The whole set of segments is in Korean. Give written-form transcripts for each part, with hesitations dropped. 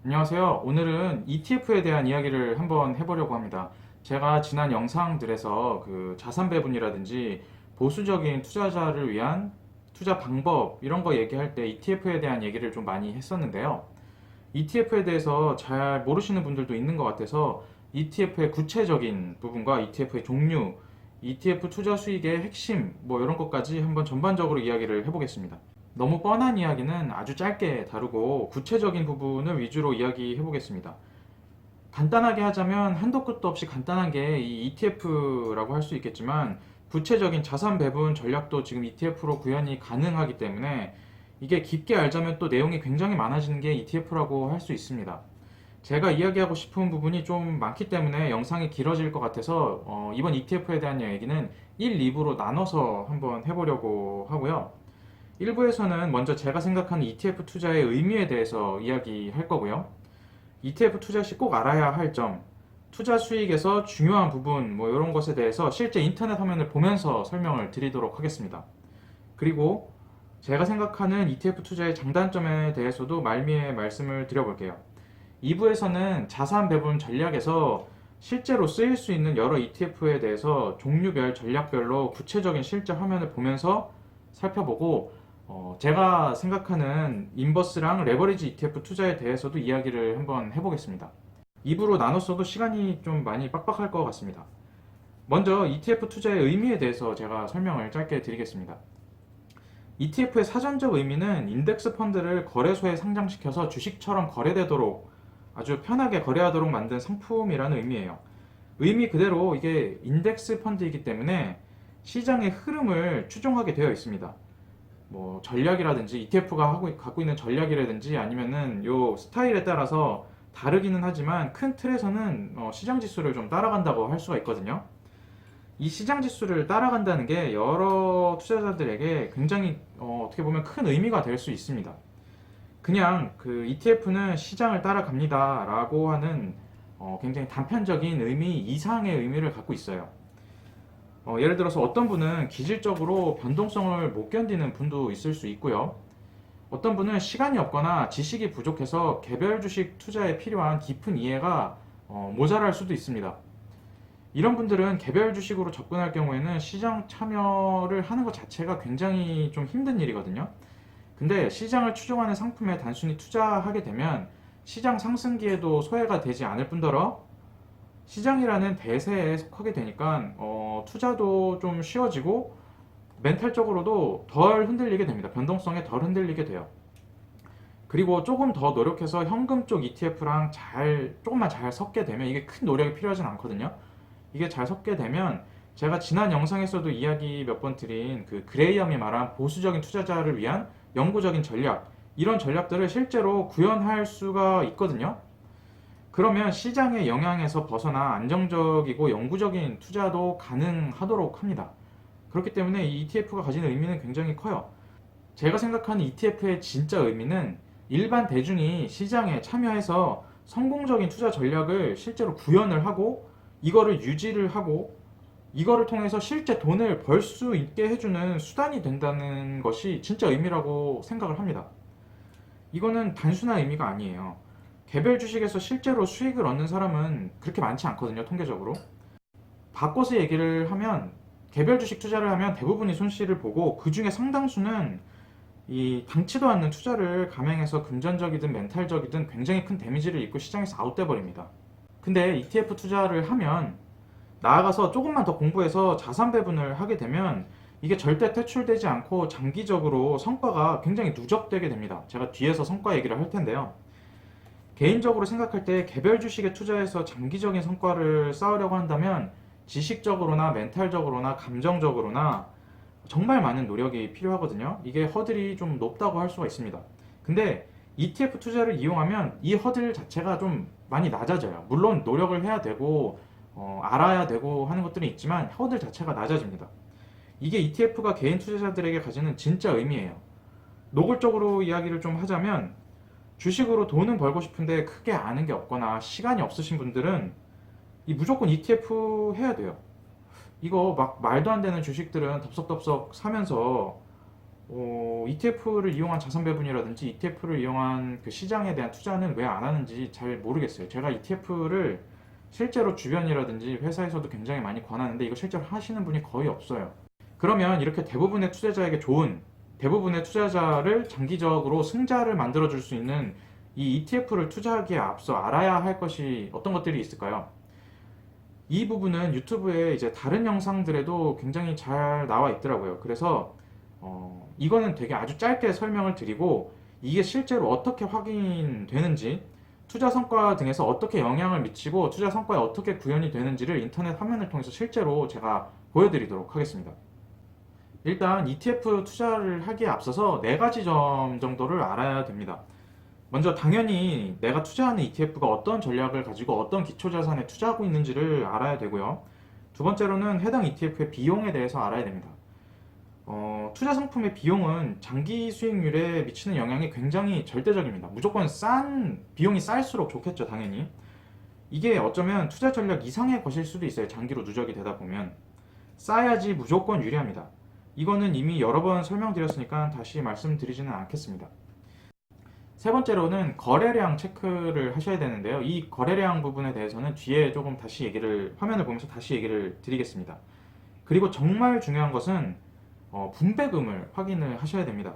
안녕하세요. 오늘은 ETF에 대한 이야기를 한번 해보려고 합니다. 제가 지난 영상들에서 그 자산 배분이라든지 보수적인 투자자를 위한 투자 방법 이런 거 얘기할 때 ETF에 대한 얘기를 좀 많이 했었는데요. ETF에 대해서 잘 모르시는 분들도 있는 것 같아서 ETF의 구체적인 부분과 ETF의 종류, ETF 투자 수익의 핵심 뭐 이런 것까지 한번 전반적으로 이야기를 해보겠습니다. 너무 뻔한 이야기는 아주 짧게 다루고 구체적인 부분을 위주로 이야기해 보겠습니다. 간단하게 하자면 한도 끝도 없이 간단한 게 이 ETF라고 할 수 있겠지만 구체적인 자산 배분 전략도 지금 ETF로 구현이 가능하기 때문에 이게 깊게 알자면 또 내용이 굉장히 많아지는 게 ETF라고 할 수 있습니다. 제가 이야기하고 싶은 부분이 좀 많기 때문에 영상이 길어질 것 같아서 이번 ETF에 대한 얘기는 1, 2부로 나눠서 한번 해보려고 하고요. 1부에서는 먼저 제가 생각하는 ETF 투자의 의미에 대해서 이야기할 거고요. ETF 투자 시 꼭 알아야 할 점, 투자 수익에서 중요한 부분, 뭐 이런 것에 대해서 실제 인터넷 화면을 보면서 설명을 드리도록 하겠습니다. 그리고 제가 생각하는 ETF 투자의 장단점에 대해서도 말미에 말씀을 드려볼게요. 2부에서는 자산 배분 전략에서 실제로 쓰일 수 있는 여러 ETF에 대해서 종류별, 전략별로 구체적인 실제 화면을 보면서 살펴보고 제가 생각하는 인버스랑 레버리지 ETF 투자에 대해서도 이야기를 한번 해보겠습니다. 2부로 나눴어도 시간이 좀 많이 빡빡할 것 같습니다. 먼저 ETF 투자의 의미에 대해서 제가 설명을 짧게 드리겠습니다. ETF의 사전적 의미는 인덱스 펀드를 거래소에 상장시켜서 주식처럼 거래되도록 아주 편하게 거래하도록 만든 상품이라는 의미예요. 의미 그대로 이게 인덱스 펀드이기 때문에 시장의 흐름을 추종하게 되어 있습니다. 뭐 전략이라든지 ETF가 갖고 있는 전략이라든지 아니면은 요 스타일에 따라서 다르기는 하지만 큰 틀에서는 시장 지수를 좀 따라간다고 할 수가 있거든요. 이 시장 지수를 따라간다는 게 여러 투자자들에게 굉장히 어떻게 보면 큰 의미가 될 수 있습니다. 그냥 그 ETF는 시장을 따라갑니다라고 하는 굉장히 단편적인 의미 이상의 의미를 갖고 있어요. 예를 들어서 어떤 분은 기질적으로 변동성을 못 견디는 분도 있을 수 있고요. 어떤 분은 시간이 없거나 지식이 부족해서 개별 주식 투자에 필요한 깊은 이해가 모자랄 수도 있습니다. 이런 분들은 개별 주식으로 접근할 경우에는 시장 참여를 하는 것 자체가 굉장히 좀 힘든 일이거든요. 근데 시장을 추종하는 상품에 단순히 투자하게 되면 시장 상승기에도 소외가 되지 않을 뿐더러 시장이라는 대세에 속하게 되니까 투자도 좀 쉬워지고 멘탈적으로도 덜 흔들리게 됩니다. 변동성에 덜 흔들리게 돼요. 그리고 조금 더 노력해서 현금 쪽 ETF랑 조금만 잘 섞게 되면 이게 큰 노력이 필요하진 않거든요. 이게 잘 섞게 되면 제가 지난 영상에서도 이야기 몇 번 드린 그 그레이엄이 말한 보수적인 투자자를 위한 영구적인 전략, 이런 전략들을 실제로 구현할 수가 있거든요. 그러면 시장의 영향에서 벗어나 안정적이고 영구적인 투자도 가능하도록 합니다. 그렇기 때문에 이 ETF가 가지는 의미는 굉장히 커요. 제가 생각하는 ETF의 진짜 의미는 일반 대중이 시장에 참여해서 성공적인 투자 전략을 실제로 구현을 하고 이거를 유지를 하고 이거를 통해서 실제 돈을 벌 수 있게 해주는 수단이 된다는 것이 진짜 의미라고 생각을 합니다. 이거는 단순한 의미가 아니에요. 개별 주식에서 실제로 수익을 얻는 사람은 그렇게 많지 않거든요, 통계적으로. 바꿔서 얘기를 하면 개별 주식 투자를 하면 대부분이 손실을 보고 그 중에 상당수는 이 당치도 않는 투자를 감행해서 금전적이든 멘탈적이든 굉장히 큰 데미지를 입고 시장에서 아웃돼 버립니다. 근데 ETF 투자를 하면 나아가서 조금만 더 공부해서 자산 배분을 하게 되면 이게 절대 퇴출되지 않고 장기적으로 성과가 굉장히 누적되게 됩니다. 제가 뒤에서 성과 얘기를 할 텐데요. 개인적으로 생각할 때 개별 주식에 투자해서 장기적인 성과를 쌓으려고 한다면 지식적으로나 멘탈적으로나 감정적으로나 정말 많은 노력이 필요하거든요. 이게 허들이 좀 높다고 할 수가 있습니다. 근데 ETF 투자를 이용하면 이 허들 자체가 좀 많이 낮아져요. 물론 노력을 해야 되고 알아야 되고 하는 것들이 있지만 허들 자체가 낮아집니다. 이게 ETF가 개인 투자자들에게 가지는 진짜 의미예요. 노골적으로 이야기를 좀 하자면 주식으로 돈은 벌고 싶은데 크게 아는 게 없거나 시간이 없으신 분들은 이 무조건 ETF 해야 돼요. 이거 막 말도 안 되는 주식들은 덥석덥석 사면서 ETF를 이용한 자산 배분이라든지 ETF를 이용한 그 시장에 대한 투자는 왜 안 하는지 잘 모르겠어요. 제가 ETF를 실제로 주변이라든지 회사에서도 굉장히 많이 권하는데 이거 실제로 하시는 분이 거의 없어요. 그러면 이렇게 대부분의 투자자에게 좋은, 대부분의 투자자를 장기적으로 승자를 만들어줄 수 있는 이 ETF를 투자하기에 앞서 알아야 할 것이 어떤 것들이 있을까요? 이 부분은 유튜브에 이제 다른 영상들에도 굉장히 잘 나와 있더라고요. 그래서 이거는 되게 아주 짧게 설명을 드리고 이게 실제로 어떻게 확인되는지, 투자 성과 등에서 어떻게 영향을 미치고 투자 성과에 어떻게 구현이 되는지를 인터넷 화면을 통해서 실제로 제가 보여드리도록 하겠습니다. 일단 ETF 투자를 하기에 앞서서 네 가지 점 정도를 알아야 됩니다. 먼저 당연히 내가 투자하는 ETF가 어떤 전략을 가지고 어떤 기초자산에 투자하고 있는지를 알아야 되고요. 두 번째로는 해당 ETF의 비용에 대해서 알아야 됩니다. 투자 상품의 비용은 장기 수익률에 미치는 영향이 굉장히 절대적입니다. 무조건 비용이 쌀수록 좋겠죠, 당연히. 이게 어쩌면 투자 전략 이상의 것일 수도 있어요. 장기로 누적이 되다 보면. 싸야지 무조건 유리합니다. 이거는 이미 여러 번 설명드렸으니까 다시 말씀드리지는 않겠습니다. 세 번째로는 거래량 체크를 하셔야 되는데요. 이 거래량 부분에 대해서는 뒤에 조금 화면을 보면서 다시 얘기를 드리겠습니다. 그리고 정말 중요한 것은 분배금을 확인을 하셔야 됩니다.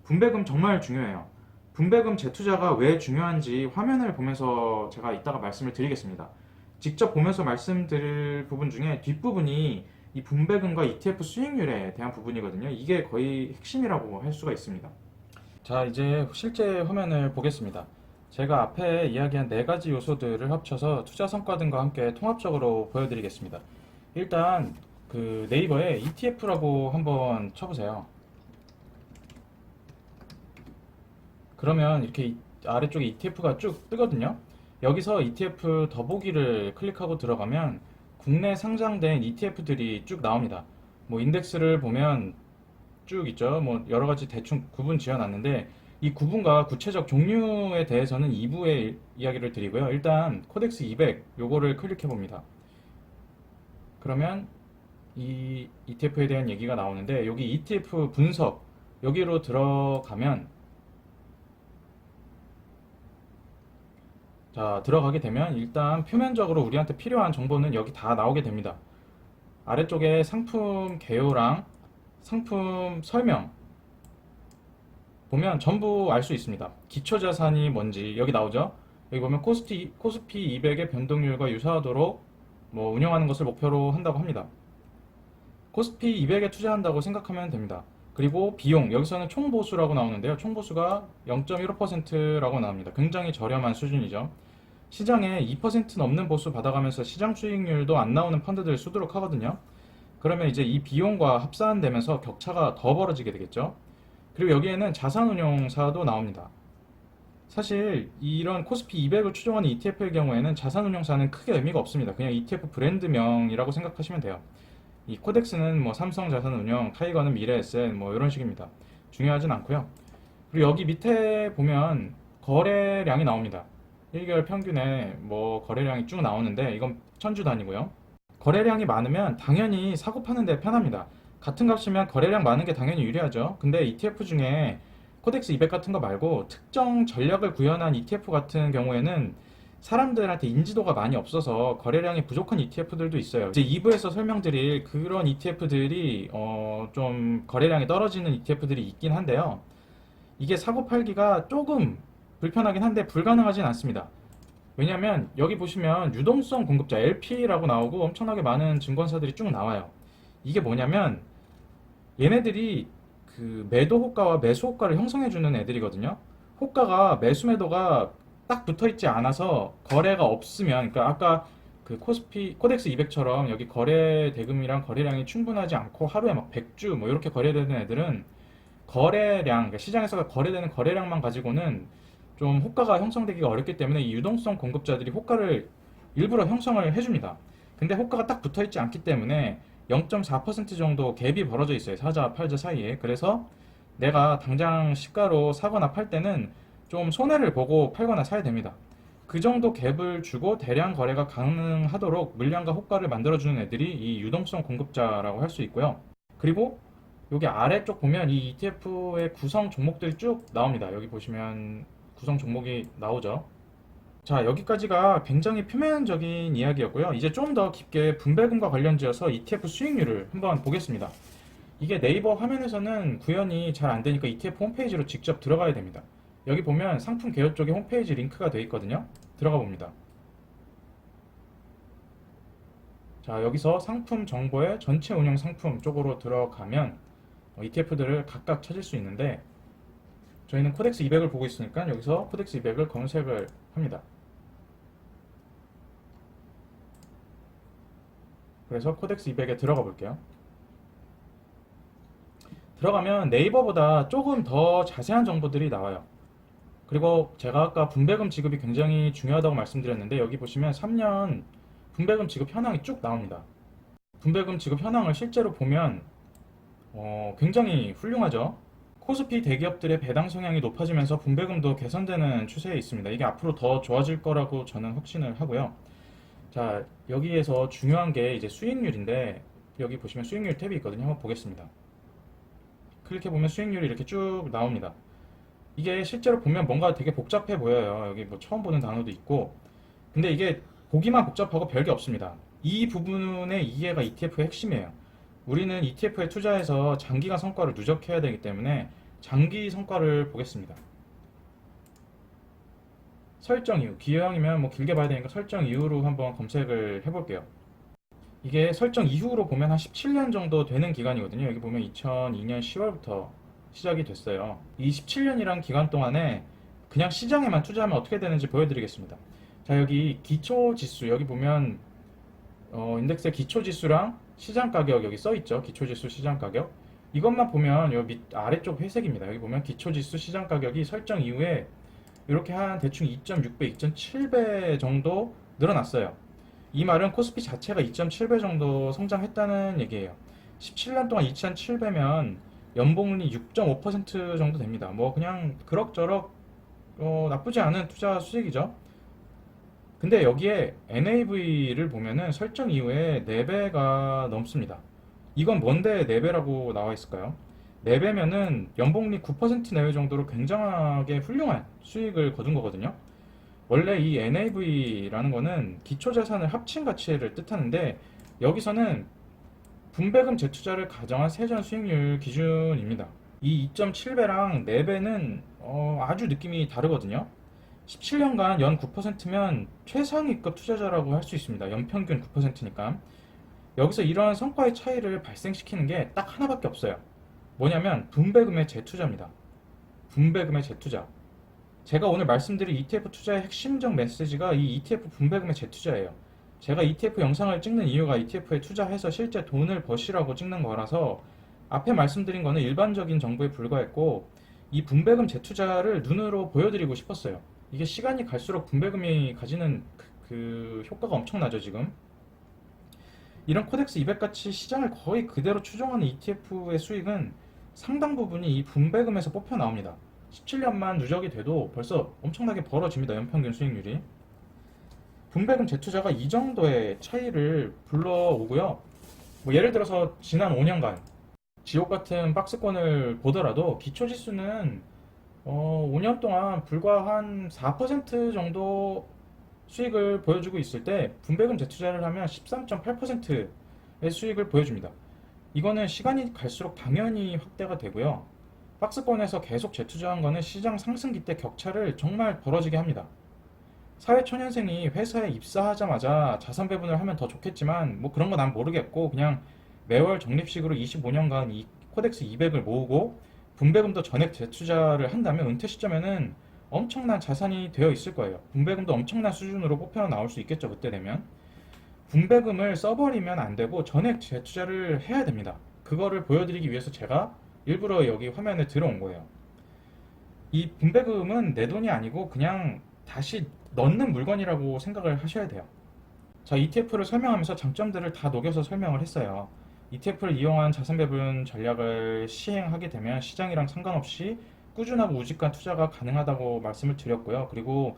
분배금 정말 중요해요. 분배금 재투자가 왜 중요한지 화면을 보면서 제가 이따가 말씀을 드리겠습니다. 직접 보면서 말씀드릴 부분 중에 뒷부분이 이 분배금과 ETF 수익률에 대한 부분이거든요. 이게 거의 핵심이라고 할 수가 있습니다. 자, 이제 실제 화면을 보겠습니다. 제가 앞에 이야기한 네 가지 요소들을 합쳐서 투자 성과 등과 함께 통합적으로 보여드리겠습니다. 일단 그 네이버에 ETF라고 한번 쳐보세요. 그러면 이렇게 아래쪽에 ETF가 쭉 뜨거든요. 여기서 ETF 더보기를 클릭하고 들어가면 국내 상장된 ETF들이 쭉 나옵니다. 뭐 인덱스를 보면 쭉 있죠. 뭐 여러 가지 대충 구분 지어놨는데 이 구분과 구체적 종류에 대해서는 2부에 이야기를 드리고요. 일단 코덱스 200 요거를 클릭해 봅니다. 그러면 이 ETF에 대한 얘기가 나오는데 여기 ETF 분석 여기로 들어가면 자 들어가게 되면 일단 표면적으로 우리한테 필요한 정보는 여기 다 나오게 됩니다. 아래쪽에 상품 개요랑 상품 설명 보면 전부 알 수 있습니다. 기초자산이 뭔지 여기 나오죠. 여기 보면 코스피 200의 변동률과 유사하도록 뭐 운영하는 것을 목표로 한다고 합니다. 코스피 200에 투자한다고 생각하면 됩니다. 그리고 비용 여기서는 총보수라고 나오는데요. 총보수가 0.15%라고 나옵니다. 굉장히 저렴한 수준이죠. 시장에 2% 넘는 보수 받아가면서 시장 수익률도 안 나오는 펀드들 수두룩하거든요. 그러면 이제 이 비용과 합산되면서 격차가 더 벌어지게 되겠죠. 그리고 여기에는 자산운용사도 나옵니다. 사실 이런 코스피 200을 추종하는 ETF의 경우에는 자산운용사는 크게 의미가 없습니다. 그냥 ETF 브랜드명이라고 생각하시면 돼요. 이 코덱스는 뭐 삼성 자산운용, 타이거는 미래에셋 뭐 이런 식입니다. 중요하진 않고요. 그리고 여기 밑에 보면 거래량이 나옵니다. 1개월 평균에 뭐 거래량이 쭉 나오는데 이건 천주 단위고요. 거래량이 많으면 당연히 사고 파는 데 편합니다. 같은 값이면 거래량 많은 게 당연히 유리하죠. 근데 ETF 중에 코덱스 200 같은 거 말고 특정 전략을 구현한 ETF 같은 경우에는 사람들한테 인지도가 많이 없어서 거래량이 부족한 ETF들도 있어요. 이제 2부에서 설명드릴 그런 ETF들이 좀 거래량이 떨어지는 ETF들이 있긴 한데요. 이게 사고 팔기가 조금 불편하긴 한데 불가능하진 않습니다. 왜냐면 여기 보시면 유동성 공급자 LP라고 나오고 엄청나게 많은 증권사들이 쭉 나와요. 이게 뭐냐면 얘네들이 그 매도 호가와 매수 호가를 형성해주는 애들이거든요. 호가가 매수 매도가 딱 붙어 있지 않아서 거래가 없으면, 그러니까 아까 그 코덱스 200처럼 여기 거래 대금이랑 거래량이 충분하지 않고 하루에 막 100주 뭐 이렇게 거래되는 애들은 거래량, 그러니까 시장에서 거래되는 거래량만 가지고는 좀 호가가 형성되기가 어렵기 때문에 이 유동성 공급자들이 호가를 일부러 형성을 해줍니다. 근데 호가가 딱 붙어 있지 않기 때문에 0.4% 정도 갭이 벌어져 있어요. 사자, 팔자 사이에. 그래서 내가 당장 시가로 사거나 팔 때는 좀 손해를 보고 팔거나 사야 됩니다. 그 정도 갭을 주고 대량 거래가 가능하도록 물량과 호가를 만들어주는 애들이 이 유동성 공급자라고 할 수 있고요. 그리고 여기 아래쪽 보면 이 ETF의 구성 종목들이 쭉 나옵니다. 여기 보시면 구성 종목이 나오죠. 자, 여기까지가 굉장히 표면적인 이야기였고요. 이제 좀 더 깊게 분배금과 관련지어서 ETF 수익률을 한번 보겠습니다. 이게 네이버 화면에서는 구현이 잘 안 되니까 ETF 홈페이지로 직접 들어가야 됩니다. 여기 보면 상품 개요 쪽에 홈페이지 링크가 되어 있거든요. 들어가 봅니다. 자, 여기서 상품 정보의 전체 운영 상품 쪽으로 들어가면 ETF들을 각각 찾을 수 있는데, 저희는 코덱스 200을 보고 있으니까 여기서 코덱스 200을 검색을 합니다. 그래서 코덱스 200에 들어가 볼게요. 들어가면 네이버보다 조금 더 자세한 정보들이 나와요. 그리고 제가 아까 분배금 지급이 굉장히 중요하다고 말씀드렸는데, 여기 보시면 3년 분배금 지급 현황이 쭉 나옵니다. 분배금 지급 현황을 실제로 보면 굉장히 훌륭하죠. 코스피 대기업들의 배당 성향이 높아지면서 분배금도 개선되는 추세에 있습니다. 이게 앞으로 더 좋아질 거라고 저는 확신을 하고요. 자, 여기에서 중요한 게 이제 수익률인데, 여기 보시면 수익률 탭이 있거든요. 한번 보겠습니다. 클릭해보면 수익률이 이렇게 쭉 나옵니다. 이게 실제로 보면 뭔가 되게 복잡해 보여요. 여기 뭐 처음 보는 단어도 있고. 근데 이게 보기만 복잡하고 별게 없습니다. 이 부분의 이해가 ETF의 핵심이에요. 우리는 ETF에 투자해서 장기간 성과를 누적해야 되기 때문에 장기 성과를 보겠습니다. 설정 이후, 기형이면 뭐 길게 봐야 되니까 설정 이후로 한번 검색을 해볼게요. 이게 설정 이후로 보면 한 17년 정도 되는 기간이거든요. 여기 보면 2002년 10월부터 시작이 됐어요. 이 17년이란 기간 동안에 그냥 시장에만 투자하면 어떻게 되는지 보여드리겠습니다. 자, 여기 기초 지수, 여기 보면 인덱스의 기초 지수랑 시장 가격 여기 써 있죠. 기초 지수 시장 가격. 이것만 보면 여기 아래쪽 회색입니다. 여기 보면 기초 지수 시장 가격이 설정 이후에 이렇게 한 대충 2.6배, 2.7배 정도 늘어났어요. 이 말은 코스피 자체가 2.7배 정도 성장했다는 얘기예요. 17년 동안 2.7배면 연봉률이 6.5% 정도 됩니다. 뭐 그냥 그럭저럭 나쁘지 않은 투자 수익이죠. 근데 여기에 NAV를 보면은 설정 이후에 4배가 넘습니다. 이건 뭔데 4배라고 나와 있을까요? 4배면은 연봉率 9% 내외 정도로 굉장하게 훌륭한 수익을 거둔 거거든요. 원래 이 NAV라는 거는 기초자산을 합친 가치를 뜻하는데, 여기서는 분배금 재투자를 가정한 세전 수익률 기준입니다. 이 2.7배랑 4배는 아주 느낌이 다르거든요. 17년간 연 9%면 최상위급 투자자라고 할 수 있습니다. 연평균 9%니까. 여기서 이러한 성과의 차이를 발생시키는 게 딱 하나밖에 없어요. 뭐냐면 분배금의 재투자입니다. 분배금의 재투자. 제가 오늘 말씀드린 ETF 투자의 핵심적 메시지가 이 ETF 분배금의 재투자예요. 제가 ETF 영상을 찍는 이유가 ETF에 투자해서 실제 돈을 버시라고 찍는 거라서, 앞에 말씀드린 거는 일반적인 정보에 불과했고, 이 분배금 재투자를 눈으로 보여드리고 싶었어요. 이게 시간이 갈수록 분배금이 가지는 그 효과가 엄청나죠, 지금. 이런 코덱스 200 같이 시장을 거의 그대로 추종하는 ETF의 수익은 상당 부분이 이 분배금에서 뽑혀 나옵니다. 17년만 누적이 돼도 벌써 엄청나게 벌어집니다. 연평균 수익률이. 분배금 재투자가 이 정도의 차이를 불러오고요. 뭐 예를 들어서 지난 5년간 지옥 같은 박스권을 보더라도 기초지수는 5년 동안 불과 한 4% 정도 수익을 보여주고 있을 때, 분배금 재투자를 하면 13.8%의 수익을 보여줍니다. 이거는 시간이 갈수록 당연히 확대가 되고요. 박스권에서 계속 재투자한 거는 시장 상승기 때 격차를 정말 벌어지게 합니다. 사회초년생이 회사에 입사하자마자 자산 배분을 하면 더 좋겠지만, 뭐 그런 거 난 모르겠고, 그냥 매월 적립식으로 25년간 이 코덱스 200을 모으고 분배금도 전액 재투자를 한다면 은퇴 시점에는 엄청난 자산이 되어 있을 거예요. 분배금도 엄청난 수준으로 뽑혀 나올 수 있겠죠, 그때 되면. 분배금을 써버리면 안 되고 전액 재투자를 해야 됩니다. 그거를 보여드리기 위해서 제가 일부러 여기 화면에 들어온 거예요. 이 분배금은 내 돈이 아니고 그냥 다시 넣는 물건이라고 생각을 하셔야 돼요. 자, ETF를 설명하면서 장점들을 다 녹여서 설명을 했어요. ETF를 이용한 자산 배분 전략을 시행하게 되면 시장이랑 상관없이 꾸준하고 우직한 투자가 가능하다고 말씀을 드렸고요. 그리고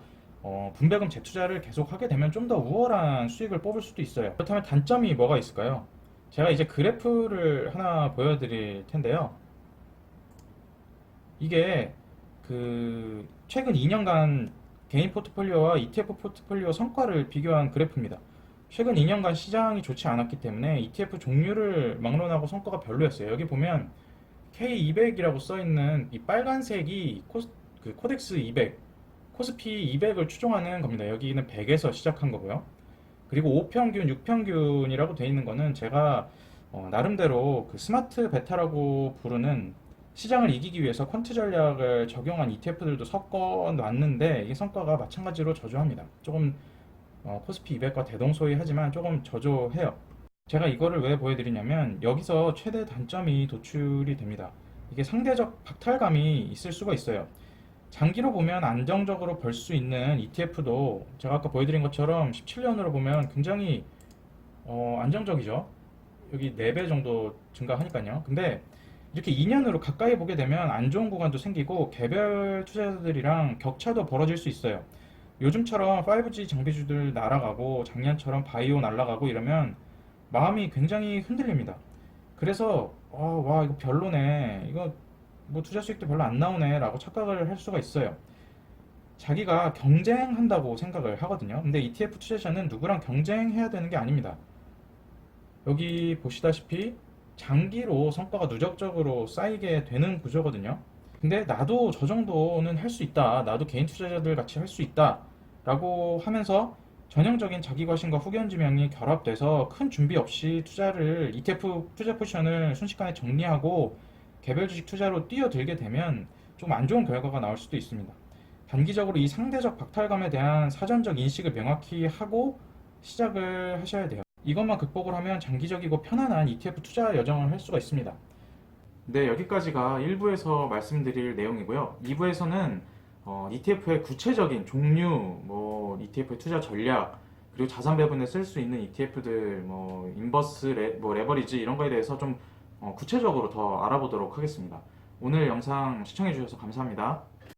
분배금 재투자를 계속 하게 되면 좀 더 우월한 수익을 뽑을 수도 있어요. 그렇다면 단점이 뭐가 있을까요? 제가 이제 그래프를 하나 보여드릴 텐데요. 이게 그 최근 2년간 개인 포트폴리오와 ETF 포트폴리오 성과를 비교한 그래프입니다. 최근 2년간 시장이 좋지 않았기 때문에 ETF 종류를 막론하고 성과가 별로였어요. 여기 보면 K200이라고 써 있는 이 빨간색이 그 코덱스 200, 코스피 200을 추종하는 겁니다. 여기는 100에서 시작한 거고요. 그리고 5평균, 6평균이라고 되어 있는 거는 제가 나름대로 그 스마트 베타라고 부르는 시장을 이기기 위해서 퀀트 전략을 적용한 ETF들도 섞어 놨는데 이게 성과가 마찬가지로 저조합니다. 조금 코스피 200과 대동소이하지만 조금 저조해요. 제가 이거를 왜 보여드리냐면 여기서 최대 단점이 도출이 됩니다. 이게 상대적 박탈감이 있을 수가 있어요. 장기로 보면 안정적으로 벌 수 있는 ETF도 제가 아까 보여드린 것처럼 17년으로 보면 굉장히 안정적이죠. 여기 4배 정도 증가하니까요. 근데 이렇게 2년으로 가까이 보게 되면 안 좋은 구간도 생기고 개별 투자자들이랑 격차도 벌어질 수 있어요. 요즘처럼 5G 장비주들 날아가고 작년처럼 바이오 날아가고 이러면 마음이 굉장히 흔들립니다. 그래서 와 이거 별로네. 이거 뭐 투자 수익도 별로 안 나오네 라고 착각을 할 수가 있어요. 자기가 경쟁한다고 생각을 하거든요. 근데 ETF 투자자는 누구랑 경쟁해야 되는 게 아닙니다. 여기 보시다시피 장기로 성과가 누적적으로 쌓이게 되는 구조거든요. 근데 나도 저 정도는 할 수 있다. 나도 개인 투자자들 같이 할 수 있다. 라고 하면서 전형적인 자기 과신과 후견 지명이 결합돼서 큰 준비 없이 투자를 ETF 투자 포지션을 순식간에 정리하고 개별 주식 투자로 뛰어들게 되면 좀 안 좋은 결과가 나올 수도 있습니다. 단기적으로 이 상대적 박탈감에 대한 사전적 인식을 명확히 하고 시작을 하셔야 돼요. 이것만 극복을 하면 장기적이고 편안한 ETF 투자 여정을 할 수가 있습니다. 네, 여기까지가 1부에서 말씀드릴 내용이고요. 2부에서는 ETF의 구체적인 종류, 뭐 ETF의 투자 전략, 그리고 자산 배분에 쓸 수 있는 ETF들, 뭐 인버스, 뭐 레버리지 이런 거에 대해서 좀 구체적으로 더 알아보도록 하겠습니다. 오늘 영상 시청해 주셔서 감사합니다.